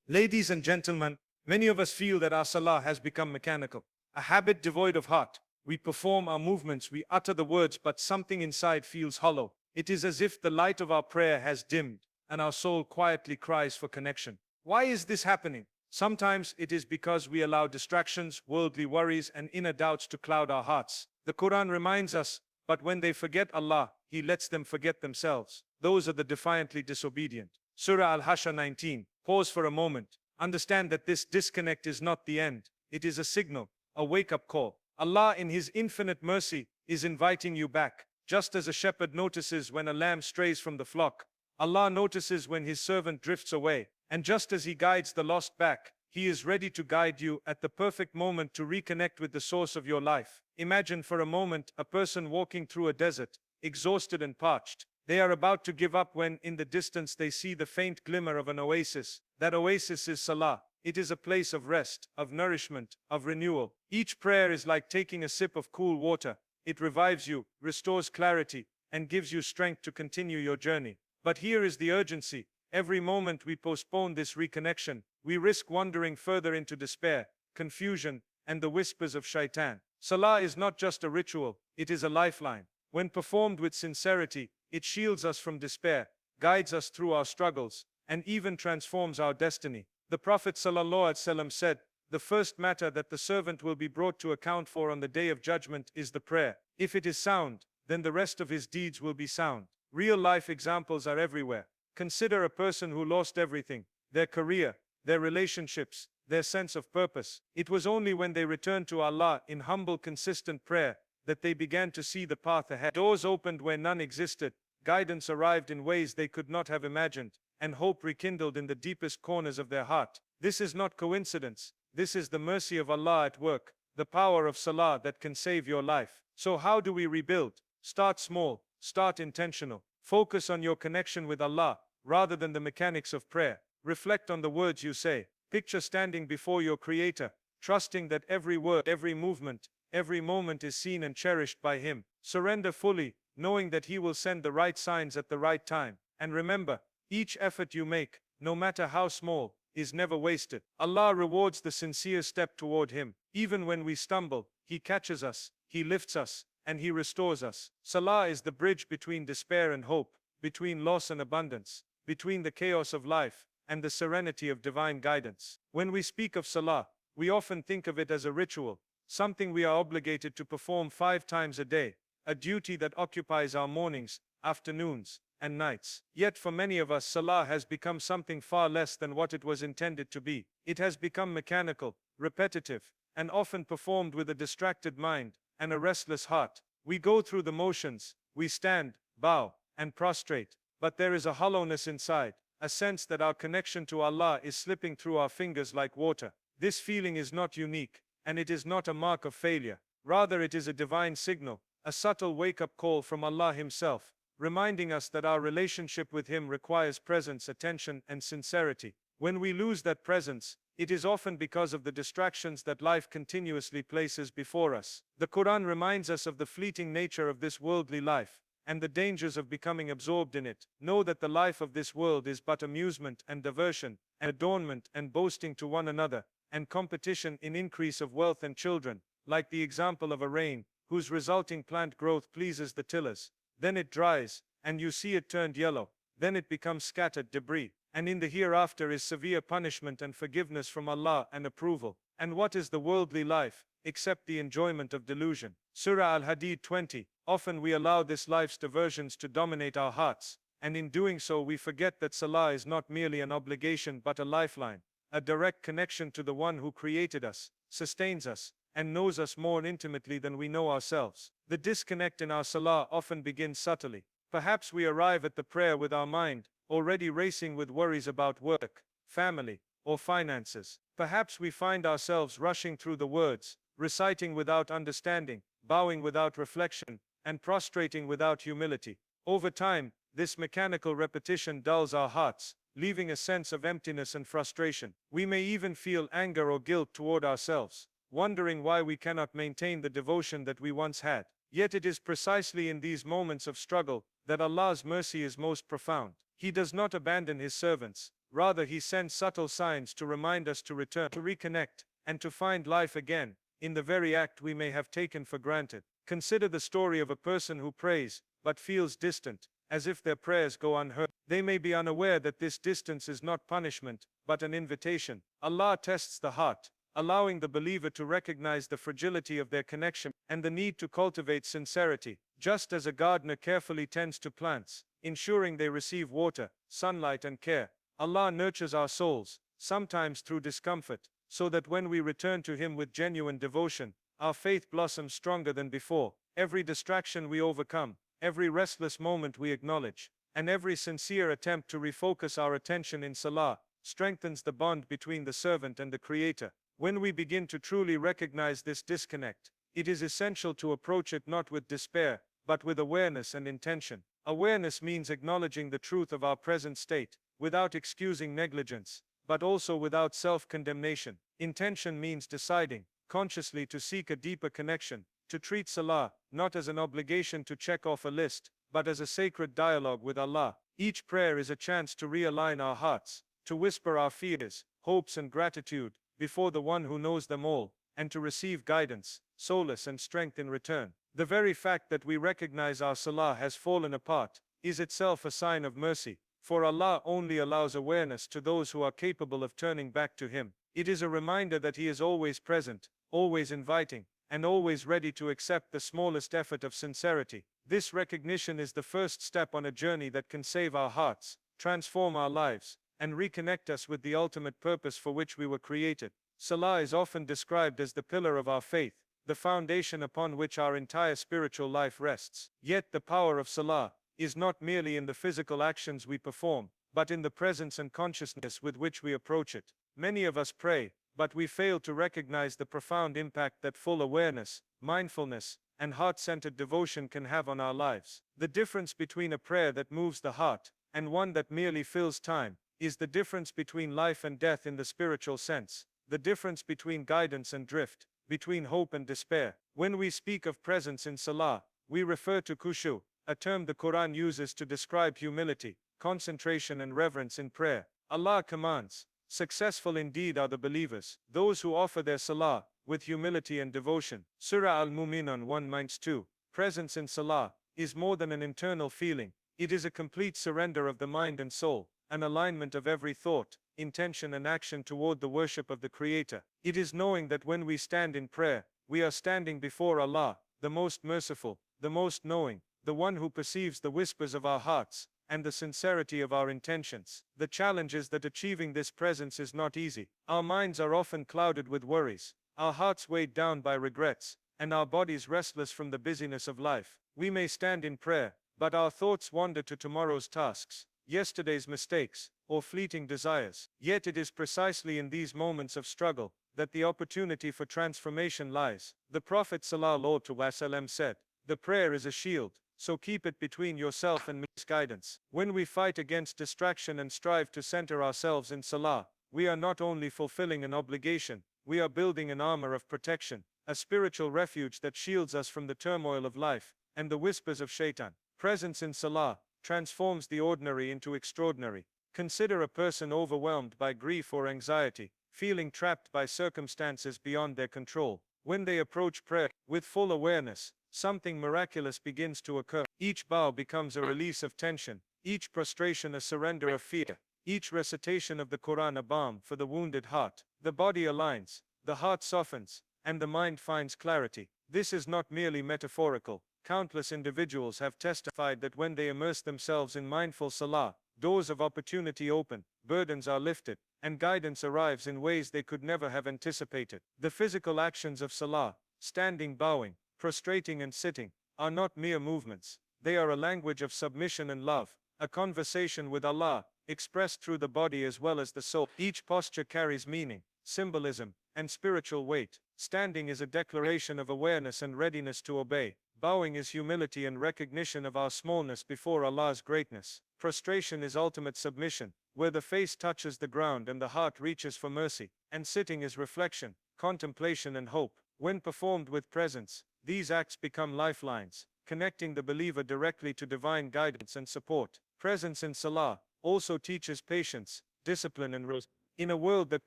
Ladies and gentlemen, many of us feel that our salah has become mechanical, a habit devoid of heart. We perform our movements, we utter the words, but something inside feels hollow. It is as if the light of our prayer has dimmed, and our soul quietly cries for connection. Why is this happening? Sometimes it is because we allow distractions, worldly worries, and inner doubts to cloud our hearts. The Quran reminds us, but when they forget Allah, He lets them forget themselves. Those are the defiantly disobedient. Surah Al-Hashr 19. Pause for a moment. Understand that this disconnect is not the end. It is a signal, a wake-up call. Allah in His infinite mercy is inviting you back. Just as a shepherd notices when a lamb strays from the flock, Allah notices when His servant drifts away. And just as He guides the lost back, He is ready to guide you at the perfect moment to reconnect with the source of your life. Imagine for a moment a person walking through a desert, exhausted and parched. They are about to give up when, in the distance, they see the faint glimmer of an oasis. That oasis is Salah. It is a place of rest, of nourishment, of renewal. Each prayer is like taking a sip of cool water. It revives you, restores clarity, and gives you strength to continue your journey. But here is the urgency. Every moment we postpone this reconnection, we risk wandering further into despair, confusion, and the whispers of Shaitan. Salah is not just a ritual, it is a lifeline. When performed with sincerity, it shields us from despair, guides us through our struggles, and even transforms our destiny. The Prophet ﷺ said, "The first matter that the servant will be brought to account for on the day of judgment is the prayer. If it is sound, then the rest of his deeds will be sound." Real-life examples are everywhere. Consider a person who lost everything, their career, their relationships, their sense of purpose. It was only when they returned to Allah in humble, consistent prayer that they began to see the path ahead. Doors opened where none existed, guidance arrived in ways they could not have imagined, and hope rekindled in the deepest corners of their heart. This is not coincidence. This is the mercy of Allah at work, the power of Salah that can save your life. So how do we rebuild? Start small, start intentional. Focus on your connection with Allah, rather than the mechanics of prayer. Reflect on the words you say. Picture standing before your Creator, trusting that every word, every movement, every moment is seen and cherished by Him. Surrender fully, knowing that He will send the right signs at the right time. And remember, each effort you make, no matter how small, is never wasted. Allah rewards the sincere step toward Him. Even when we stumble, He catches us, He lifts us, and He restores us. Salah is the bridge between despair and hope, between loss and abundance, between the chaos of life and the serenity of divine guidance. When we speak of Salah, we often think of it as a ritual, something we are obligated to perform 5 times a day, a duty that occupies our mornings, afternoons, and nights. Yet for many of us, Salah has become something far less than what it was intended to be. It has become mechanical, repetitive, and often performed with a distracted mind and a restless heart. We go through the motions, we stand, bow, and prostrate, but there is a hollowness inside, a sense that our connection to Allah is slipping through our fingers like water. This feeling is not unique, and it is not a mark of failure. Rather, it is a divine signal, a subtle wake-up call from Allah Himself, reminding us that our relationship with Him requires presence, attention, and sincerity. When we lose that presence, it is often because of the distractions that life continuously places before us. The Quran reminds us of the fleeting nature of this worldly life, and the dangers of becoming absorbed in it. Know that the life of this world is but amusement and diversion, and adornment and boasting to one another, and competition in increase of wealth and children, like the example of a rain, whose resulting plant growth pleases the tillers. Then it dries, and you see it turned yellow. Then it becomes scattered debris. And in the hereafter is severe punishment and forgiveness from Allah and approval. And what is the worldly life, except the enjoyment of delusion? Surah Al-Hadid 20. Often we allow this life's diversions to dominate our hearts, and in doing so we forget that Salah is not merely an obligation but a lifeline, a direct connection to the one who created us, sustains us, and knows us more intimately than we know ourselves. The disconnect in our Salah often begins subtly. Perhaps we arrive at the prayer with our mind already racing with worries about work, family, or finances. Perhaps we find ourselves rushing through the words, reciting without understanding, bowing without reflection, and prostrating without humility. Over time, this mechanical repetition dulls our hearts, leaving a sense of emptiness and frustration. We may even feel anger or guilt toward ourselves, wondering why we cannot maintain the devotion that we once had. Yet it is precisely in these moments of struggle that Allah's mercy is most profound. He does not abandon His servants. Rather, he sends subtle signs to remind us to return, to reconnect, and to find life again in the very act we may have taken for granted. Consider the story of a person who prays, but feels distant, as if their prayers go unheard. They may be unaware that this distance is not punishment, but an invitation. Allah tests the heart, allowing the believer to recognize the fragility of their connection and the need to cultivate sincerity. Just as a gardener carefully tends to plants, ensuring they receive water, sunlight and care, Allah nurtures our souls, sometimes through discomfort, so that when we return to Him with genuine devotion, our faith blossoms stronger than before. Every distraction we overcome, every restless moment we acknowledge, and every sincere attempt to refocus our attention in Salah strengthens the bond between the servant and the Creator. When we begin to truly recognize this disconnect, it is essential to approach it not with despair, but with awareness and intention. Awareness means acknowledging the truth of our present state, without excusing negligence, but also without self-condemnation. Intention means deciding, consciously, to seek a deeper connection, to treat Salah not as an obligation to check off a list, but as a sacred dialogue with Allah. Each prayer is a chance to realign our hearts, to whisper our fears, hopes and gratitude before the one who knows them all, and to receive guidance, solace and strength in return. The very fact that we recognize our Salah has fallen apart is itself a sign of mercy, for Allah only allows awareness to those who are capable of turning back to Him. It is a reminder that He is always present, always inviting, and always ready to accept the smallest effort of sincerity. This recognition is the first step on a journey that can save our hearts, transform our lives, and reconnect us with the ultimate purpose for which we were created. Salah is often described as the pillar of our faith, the foundation upon which our entire spiritual life rests. Yet the power of Salah is not merely in the physical actions we perform, but in the presence and consciousness with which we approach it. Many of us pray, but we fail to recognize the profound impact that full awareness, mindfulness, and heart-centered devotion can have on our lives. The difference between a prayer that moves the heart and one that merely fills time is the difference between life and death in the spiritual sense, the difference between guidance and drift, between hope and despair. When we speak of presence in Salah, we refer to khushu, a term the Quran uses to describe humility, concentration and reverence in prayer. Allah commands, "Successful indeed are the believers, those who offer their Salah with humility and devotion." Surah Al-Mu'minun 1-2. Presence in Salah is more than an internal feeling. It is a complete surrender of the mind and soul, an alignment of every thought, intention and action toward the worship of the Creator. It is knowing that when we stand in prayer, we are standing before Allah, the most merciful, the most knowing, the one who perceives the whispers of our hearts and the sincerity of our intentions. The challenge is that achieving this presence is not easy. Our minds are often clouded with worries, our hearts weighed down by regrets, and our bodies restless from the busyness of life. We may stand in prayer, but our thoughts wander to tomorrow's tasks, yesterday's mistakes, or fleeting desires. Yet it is precisely in these moments of struggle that the opportunity for transformation lies. The Prophet ﷺ said, "The prayer is a shield, so keep it between yourself and misguidance." When we fight against distraction and strive to center ourselves in Salah, we are not only fulfilling an obligation, we are building an armor of protection, a spiritual refuge that shields us from the turmoil of life and the whispers of Shaitan. Presence in Salah transforms the ordinary into extraordinary. Consider a person overwhelmed by grief or anxiety, feeling trapped by circumstances beyond their control. When they approach prayer with full awareness, something miraculous begins to occur. Each bow becomes a release of tension, each prostration a surrender of fear, each recitation of the Quran a balm for the wounded heart. The body aligns, the heart softens, and the mind finds clarity. This is not merely metaphorical. Countless individuals have testified that when they immerse themselves in mindful Salah, doors of opportunity open, burdens are lifted, and guidance arrives in ways they could never have anticipated. The physical actions of Salah, standing, bowing, prostrating and sitting, are not mere movements. They are a language of submission and love, a conversation with Allah, expressed through the body as well as the soul. Each posture carries meaning, symbolism, and spiritual weight. Standing is a declaration of awareness and readiness to obey. Bowing is humility and recognition of our smallness before Allah's greatness. Prostration is ultimate submission, where the face touches the ground and the heart reaches for mercy. And sitting is reflection, contemplation and hope. When performed with presence, these acts become lifelines, connecting the believer directly to divine guidance and support. Presence in Salah also teaches patience. discipline and rules. In a world that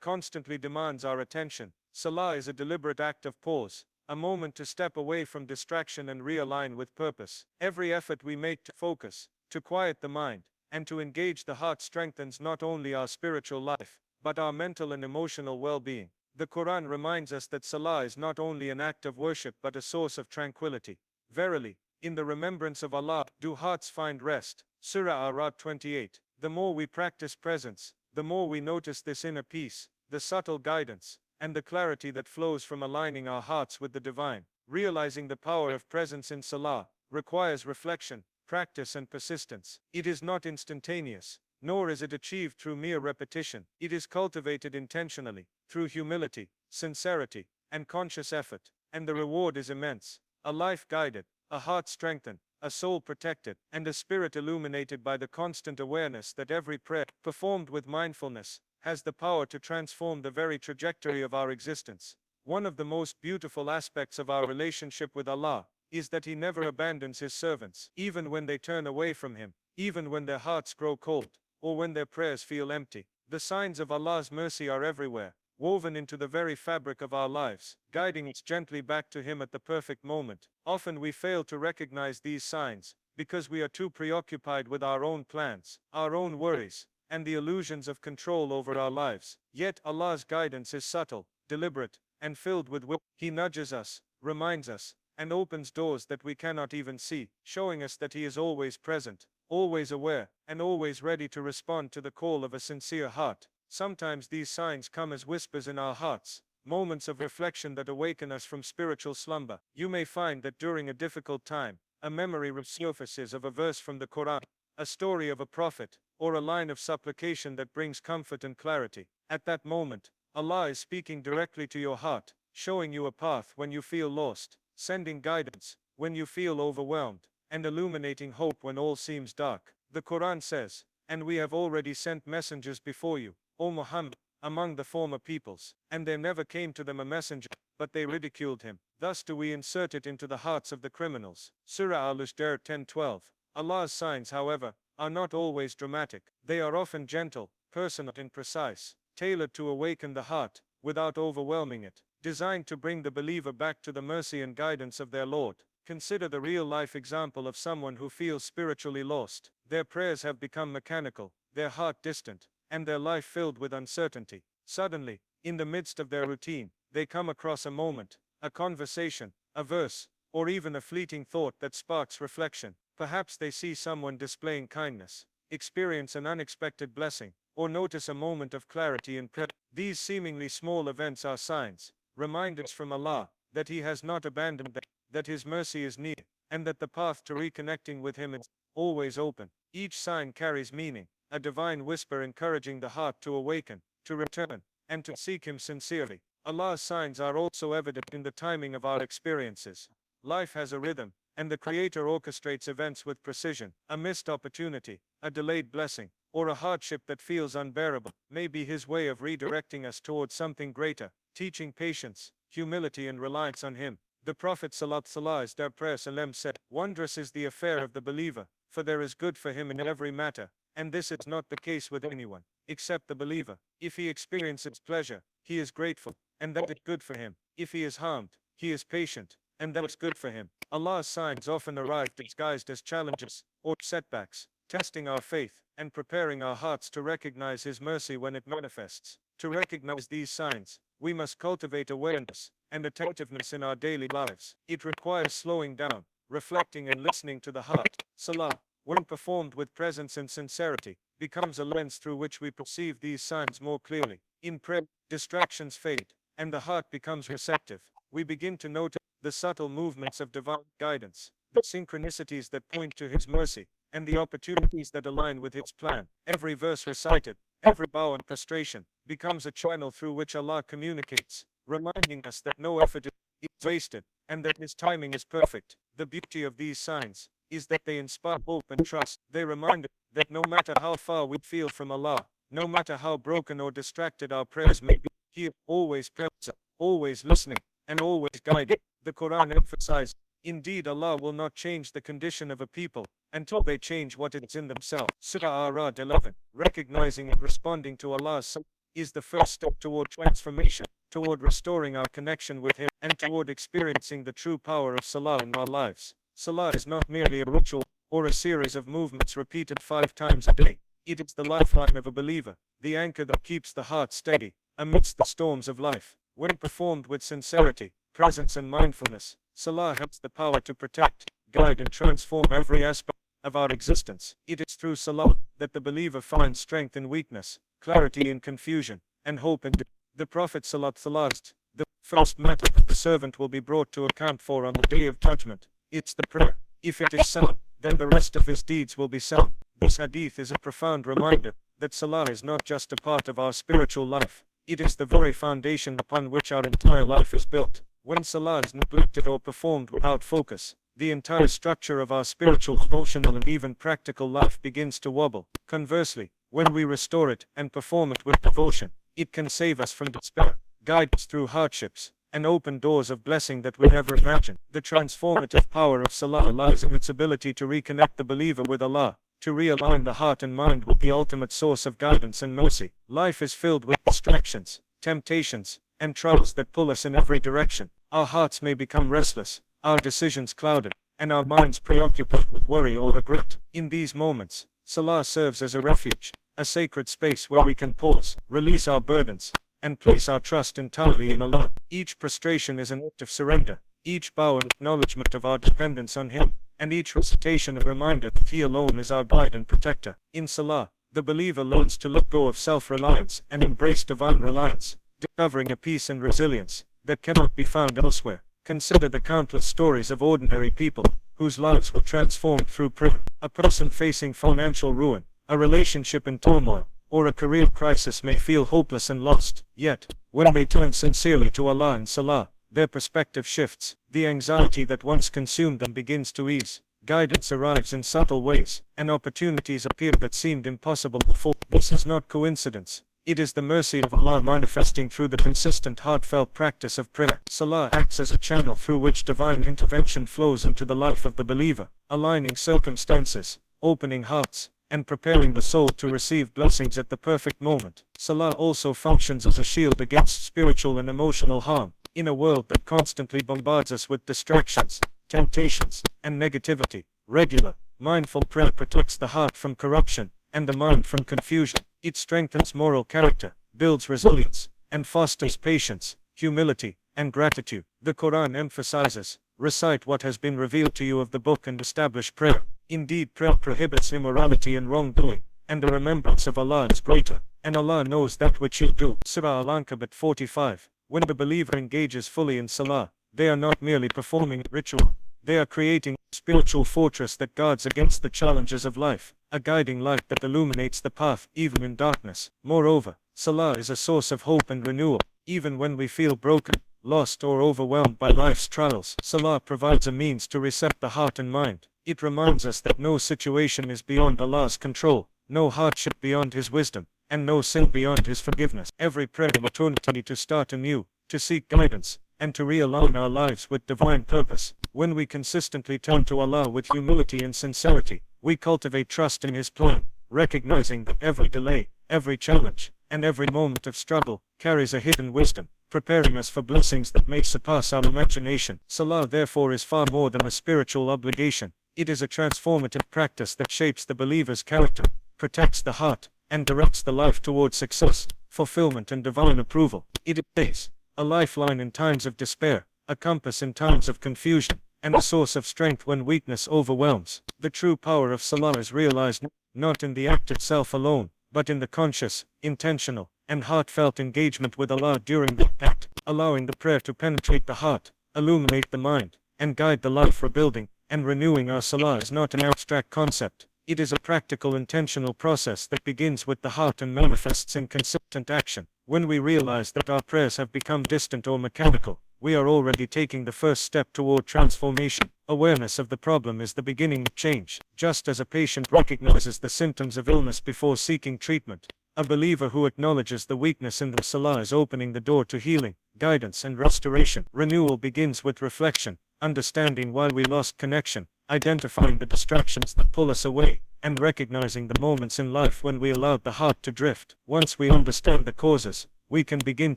constantly demands our attention, Salah is a deliberate act of pause, a moment to step away from distraction and realign with purpose. Every effort we make to focus, to quiet the mind, and to engage the heart strengthens not only our spiritual life, but our mental and emotional well-being. The Quran reminds us that Salah is not only an act of worship but a source of tranquility. Verily, in the remembrance of Allah do hearts find rest. Surah Ar-Ra'd 28. The more we practice presence, the more we notice this inner peace, the subtle guidance, and the clarity that flows from aligning our hearts with the divine. Realizing the power of presence in Salah requires reflection, practice and persistence. It is not instantaneous, nor is it achieved through mere repetition. It is cultivated intentionally, through humility, sincerity, and conscious effort, and the reward is immense. A life guided, a heart strengthened, a soul protected, and a spirit illuminated by the constant awareness that every prayer, performed with mindfulness, has the power to transform the very trajectory of our existence. One of the most beautiful aspects of our relationship with Allah is that He never abandons His servants, even when they turn away from Him, even when their hearts grow cold, or when their prayers feel empty. The signs of Allah's mercy are everywhere, woven into the very fabric of our lives, guiding us gently back to Him at the perfect moment. Often we fail to recognize these signs, because we are too preoccupied with our own plans, our own worries, and the illusions of control over our lives. Yet Allah's guidance is subtle, deliberate, and filled with will. He nudges us, reminds us, and opens doors that we cannot even see, showing us that He is always present, always aware, and always ready to respond to the call of a sincere heart. Sometimes these signs come as whispers in our hearts, moments of reflection that awaken us from spiritual slumber. You may find that during a difficult time, a memory resurfaces of a verse from the Quran, a story of a prophet, or a line of supplication that brings comfort and clarity. At that moment, Allah is speaking directly to your heart, showing you a path when you feel lost, sending guidance when you feel overwhelmed, and illuminating hope when all seems dark. The Quran says, "And we have already sent messengers before you, O Muhammad, among the former peoples, and there never came to them a messenger, but they ridiculed him. Thus do we insert it into the hearts of the criminals." Surah Al-Ashdar 10:12. Allah's signs, however, are not always dramatic. They are often gentle, personal and precise, tailored to awaken the heart, without overwhelming it, designed to bring the believer back to the mercy and guidance of their Lord. Consider the real-life example of someone who feels spiritually lost. Their prayers have become mechanical, their heart distant, and their life filled with uncertainty. Suddenly, in the midst of their routine, they come across a moment, a conversation, a verse, or even a fleeting thought that sparks reflection. Perhaps they see someone displaying kindness, experience an unexpected blessing, or notice a moment of clarity in prayer. These seemingly small events are signs, reminders from Allah, that He has not abandoned them, that His mercy is near, and that the path to reconnecting with Him is always open. Each sign carries meaning, a divine whisper encouraging the heart to awaken, to return, and to seek Him sincerely. Allah's signs are also evident in the timing of our experiences. Life has a rhythm, and the Creator orchestrates events with precision. A missed opportunity, a delayed blessing, or a hardship that feels unbearable may be His way of redirecting us towards something greater, teaching patience, humility and reliance on Him. The Prophet ﷺ said, "Wondrous is the affair of the believer, for there is good for him in every matter, and this is not the case with anyone, except the believer. If he experiences pleasure, he is grateful, and that is good for him. If he is harmed, he is patient, and that is good for him." Allah's signs often arrive disguised as challenges or setbacks, testing our faith and preparing our hearts to recognize His mercy when it manifests. To recognize these signs, we must cultivate awareness and attentiveness in our daily lives. It requires slowing down, reflecting and listening to the heart. Salah, when performed with presence and sincerity, becomes a lens through which we perceive these signs more clearly. In prayer, distractions fade, and the heart becomes receptive. We begin to notice the subtle movements of divine guidance, the synchronicities that point to His mercy, and the opportunities that align with His plan. Every verse recited, every bow and prostration, becomes a channel through which Allah communicates, reminding us that no effort is wasted, and that His timing is perfect. The beauty of these signs is that they inspire hope and trust. They remind us that no matter how far we feel from Allah, no matter how broken or distracted our prayers may be, He is always present, always listening, and always guiding. The Quran emphasizes, "Indeed Allah will not change the condition of a people until they change what is in themselves. Surah Ar-Ra'd 11. Recognizing and responding to Allah's Salah is the first step toward transformation, toward restoring our connection with Him, and toward experiencing the true power of Salah in our lives. Salah is not merely a ritual or a series of movements repeated 5 times a day. It is the lifeline of a believer, the anchor that keeps the heart steady amidst the storms of life. When performed with sincerity, presence, and mindfulness, Salah has the power to protect, guide, and transform every aspect of our existence. It is through Salah that the believer finds strength in weakness, clarity in confusion, and hope in the Prophet Sallallahu the first matter the servant will be brought to account for on the day of judgment. It's the prayer. If it is sound, then the rest of his deeds will be sound. This hadith is a profound reminder that Salah is not just a part of our spiritual life. It is the very foundation upon which our entire life is built. When Salah is neglected or performed without focus, the entire structure of our spiritual, emotional, and even practical life begins to wobble. Conversely, when we restore it and perform it with devotion, it can save us from despair, guide us through hardships, and open doors of blessing that we never imagined. The transformative power of Salah lies in its ability to reconnect the believer with Allah, to realign the heart and mind with the ultimate source of guidance and mercy. Life is filled with distractions, temptations, and trials that pull us in every direction. Our hearts may become restless, our decisions clouded, and our minds preoccupied with worry or regret. In these moments, Salah serves as a refuge, a sacred space where we can pause, release our burdens, and place our trust entirely in Allah. Each prostration is an act of surrender, each bow an acknowledgement of our dependence on Him, and each recitation a reminder that He alone is our guide and protector. In Salah, the believer learns to let go of self-reliance and embrace divine reliance, discovering a peace and resilience that cannot be found elsewhere. Consider the countless stories of ordinary people whose lives were transformed through prayer. A person facing financial ruin, a relationship in turmoil, or a career crisis may feel hopeless and lost. Yet, when they turn sincerely to Allah in Salah, their perspective shifts. The anxiety that once consumed them begins to ease. Guidance arrives in subtle ways, and opportunities appear that seemed impossible before. This is not coincidence. It is the mercy of Allah manifesting through the consistent heartfelt practice of prayer. Salah acts as a channel through which divine intervention flows into the life of the believer, aligning circumstances, opening hearts, and preparing the soul to receive blessings at the perfect moment. Salah also functions as a shield against spiritual and emotional harm. In a world that constantly bombards us with distractions, temptations, and negativity, regular, mindful prayer protects the heart from corruption and the mind from confusion. It strengthens moral character, builds resilience, and fosters patience, humility, and gratitude. The Quran emphasizes, recite what has been revealed to you of the book and establish prayer. Indeed, prayer prohibits immorality and wrongdoing, and the remembrance of Allah is greater, and Allah knows that which you do. Surah Al-Ankabut 45. When the believer engages fully in Salah, they are not merely performing a ritual, they are creating a spiritual fortress that guards against the challenges of life, a guiding light that illuminates the path even in darkness. Moreover, Salah is a source of hope and renewal. Even when we feel broken, lost, or overwhelmed by life's trials, Salah provides a means to reset the heart and mind. It reminds us that no situation is beyond Allah's control, no hardship beyond His wisdom, and no sin beyond His forgiveness. Every prayer is an opportunity to start anew, to seek guidance, and to realign our lives with divine purpose. When we consistently turn to Allah with humility and sincerity, we cultivate trust in His plan, recognizing that every delay, every challenge, and every moment of struggle carries a hidden wisdom, preparing us for blessings that may surpass our imagination. Salah therefore is far more than a spiritual obligation. It is a transformative practice that shapes the believer's character, protects the heart, and directs the life towards success, fulfillment, and divine approval. It is a lifeline in times of despair, a compass in times of confusion, and a source of strength when weakness overwhelms. The true power of Salah is realized not in the act itself alone, but in the conscious, intentional, and heartfelt engagement with Allah during the act, allowing the prayer to penetrate the heart, illuminate the mind, and guide the life. Rebuilding and renewing our Salah is not an abstract concept. It is a practical, intentional process that begins with the heart and manifests in consistent action. When we realize that our prayers have become distant or mechanical, we are already taking the first step toward transformation. Awareness of the problem is the beginning of change. Just as a patient recognizes the symptoms of illness before seeking treatment, a believer who acknowledges the weakness in the Salah is opening the door to healing, guidance, and restoration. Renewal begins with reflection, understanding why we lost connection, identifying the distractions that pull us away, and recognizing the moments in life when we allowed the heart to drift. Once we understand the causes, we can begin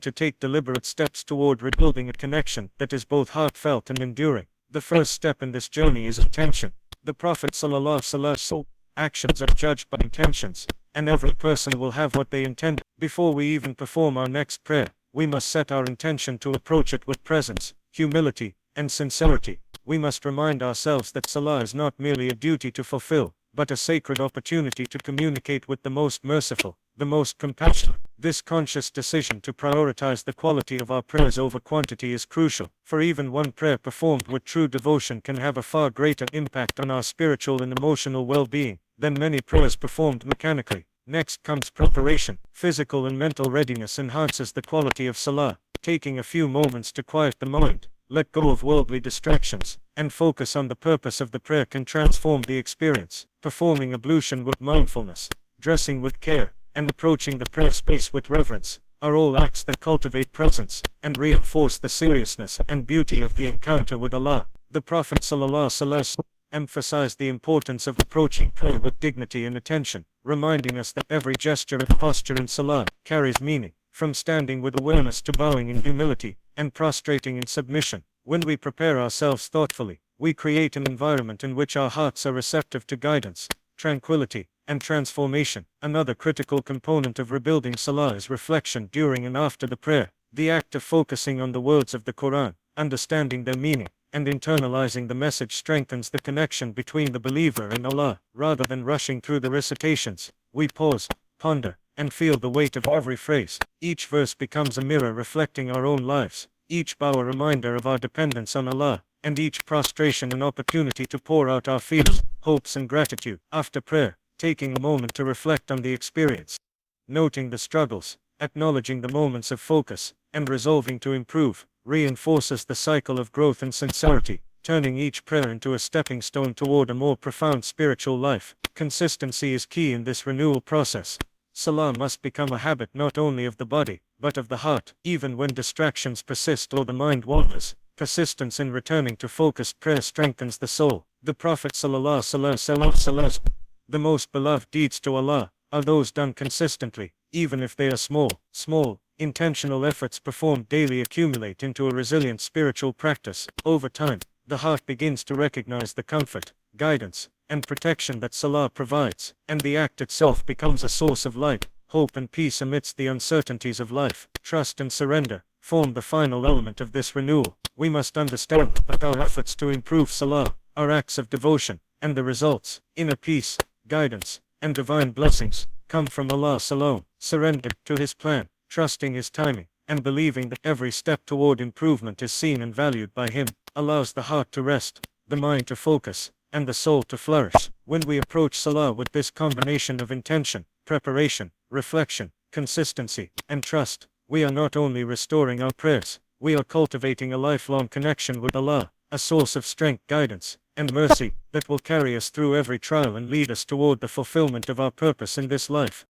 to take deliberate steps toward rebuilding a connection that is both heartfelt and enduring. The first step in this journey is intention. The Prophet ﷺ, actions are judged by intentions, and every person will have what they intend. Before we even perform our next prayer, we must set our intention to approach it with presence, humility, and sincerity. We must remind ourselves that Salah is not merely a duty to fulfill, but a sacred opportunity to communicate with the most merciful, the most compassionate. This conscious decision to prioritize the quality of our prayers over quantity is crucial, for even one prayer performed with true devotion can have a far greater impact on our spiritual and emotional well-being than many prayers performed mechanically. Next comes preparation. Physical and mental readiness enhances the quality of Salah. Taking a few moments to quiet the mind, let go of worldly distractions, and focus on the purpose of the prayer can transform the experience. Performing ablution with mindfulness, dressing with care, and approaching the prayer space with reverence are all acts that cultivate presence and reinforce the seriousness and beauty of the encounter with Allah. The Prophet ﷺ emphasized the importance of approaching prayer with dignity and attention, reminding us that every gesture and posture in Salah carries meaning, from standing with awareness to bowing in humility and prostrating in submission. When we prepare ourselves thoughtfully, we create an environment in which our hearts are receptive to guidance, tranquility, and transformation. Another critical component of rebuilding Salah is reflection during and after the prayer. The act of focusing on the words of the Quran, understanding their meaning, and internalizing the message strengthens the connection between the believer and Allah. Rather than rushing through the recitations, we pause, ponder, and feel the weight of every phrase. Each verse becomes a mirror reflecting our own lives, each bow a reminder of our dependence on Allah, and each prostration an opportunity to pour out our fears, hopes, and gratitude. After prayer, taking a moment to reflect on the experience, noting the struggles, acknowledging the moments of focus, and resolving to improve, reinforces the cycle of growth and sincerity, turning each prayer into a stepping stone toward a more profound spiritual life. Consistency is key in this renewal process. Salah must become a habit not only of the body, but of the heart. Even when distractions persist or the mind wanders, persistence in returning to focused prayer strengthens the soul. The Prophet ﷺ, the most beloved deeds to Allah are those done consistently, even if they are small. Small, intentional efforts performed daily accumulate into a resilient spiritual practice. Over time, the heart begins to recognize the comfort, guidance, and protection that Salah provides, and the act itself becomes a source of light, hope, and peace amidst the uncertainties of life. Trust and surrender form the final element of this renewal. We must understand that our efforts to improve Salah are acts of devotion, and the results, inner peace, guidance, and divine blessings, come from Allah alone. Surrendered to His plan, trusting His timing, and believing that every step toward improvement is seen and valued by Him, allows the heart to rest, the mind to focus, and the soul to flourish. When we approach Salah with this combination of intention, preparation, reflection, consistency, and trust, we are not only restoring our prayers, we are cultivating a lifelong connection with Allah, a source of strength, guidance, and mercy that will carry us through every trial and lead us toward the fulfillment of our purpose in this life.